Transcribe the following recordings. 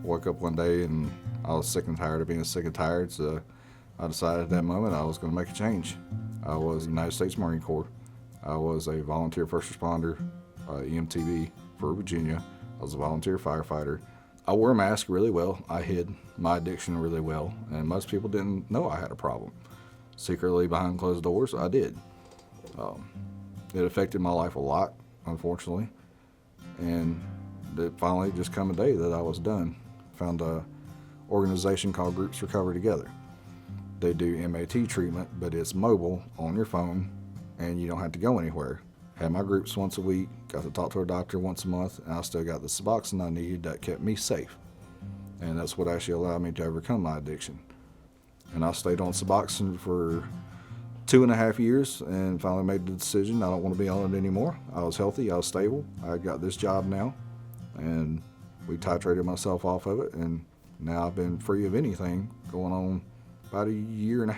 Woke up one day and I was sick and tired of being sick and tired, so I decided at that moment I was going to make a change. I was United States Marine Corps. I was a volunteer first responder, EMTB for Virginia. I was a volunteer firefighter. I wore a mask really well. I hid my addiction really well, and most people didn't know I had a problem. Secretly behind closed doors, I did. It affected my life a lot, unfortunately, and it finally just come a day that I was done. Found a organization called Groups Recover Together. They do MAT treatment, but it's mobile on your phone, and you don't have to go anywhere. Had my groups once a week, got to talk to a doctor once a month, and I still got the Suboxone I needed that kept me safe. And that's what actually allowed me to overcome my addiction. And I stayed on Suboxone for 2.5 years and finally made the decision I don't want to be on it anymore. I was healthy, I was stable, I got this job now, and we titrated myself off of it, and now I've been free of anything going on about 1.5 years.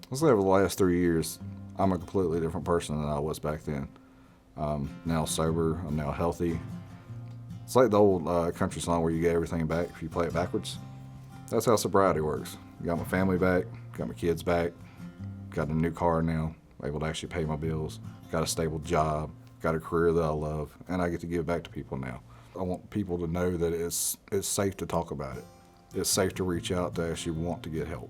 Let's say over the last 3 years, I'm a completely different person than I was back then. I'm now sober, I'm now healthy. It's like the old country song where you get everything back if you play it backwards. That's how sobriety works. Got my family back, got my kids back, got a new car now, able to actually pay my bills, got a stable job, got a career that I love, and I get to give back to people now. I want people to know that it's safe to talk about it. It's safe to reach out to actually want to get help.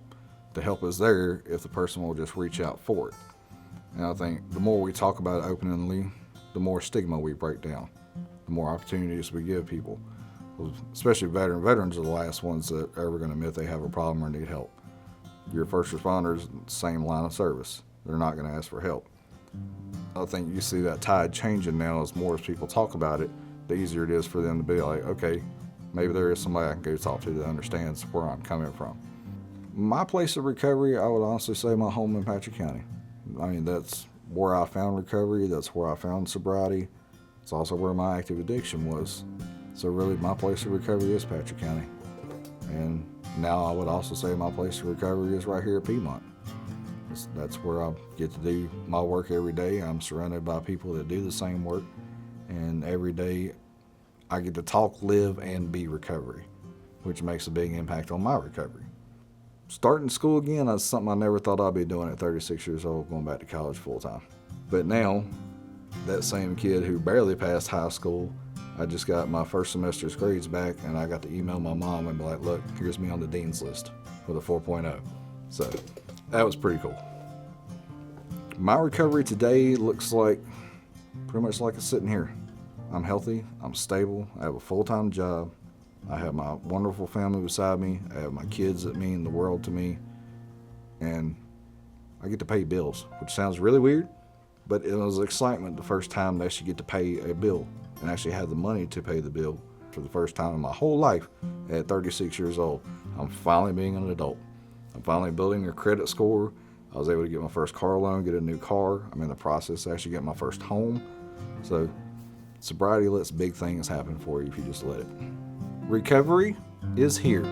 The help is there if the person will just reach out for it. And I think the more we talk about it openly, the more stigma we break down, the more opportunities we give people, especially veterans. Veterans are the last ones that are ever going to admit they have a problem or need help. Your first responders, same line of service. They're not going to ask for help. I think you see that tide changing now as more as people talk about it, the easier it is for them to be like, okay, maybe there is somebody I can go talk to that understands where I'm coming from. My place of recovery, I would honestly say my home in Patrick County. I mean, that's where I found recovery, that's where I found sobriety. It's also where my active addiction was. So really, my place of recovery is Patrick County. And now I would also say my place of recovery is right here at Piedmont. That's where I get to do my work every day. I'm surrounded by people that do the same work. And every day I get to talk, live, and be recovery, which makes a big impact on my recovery. Starting school again, that's something I never thought I'd be doing at 36 years old, going back to college full time. But now, that same kid who barely passed high school, I just got my first semester's grades back, and I got to email my mom and be like, look, here's me on the dean's list with a 4.0. So that was pretty cool. My recovery today looks like pretty much like it's sitting here. I'm healthy, I'm stable, I have a full-time job, I have my wonderful family beside me, I have my kids that mean the world to me, and I get to pay bills, which sounds really weird, but it was excitement the first time to actually get to pay a bill and actually have the money to pay the bill for the first time in my whole life at 36 years old. I'm finally being an adult. I'm finally building a credit score. I was able to get my first car loan, get a new car. I'm in the process of actually getting my first home. So sobriety lets big things happen for you if you just let it. Recovery is here.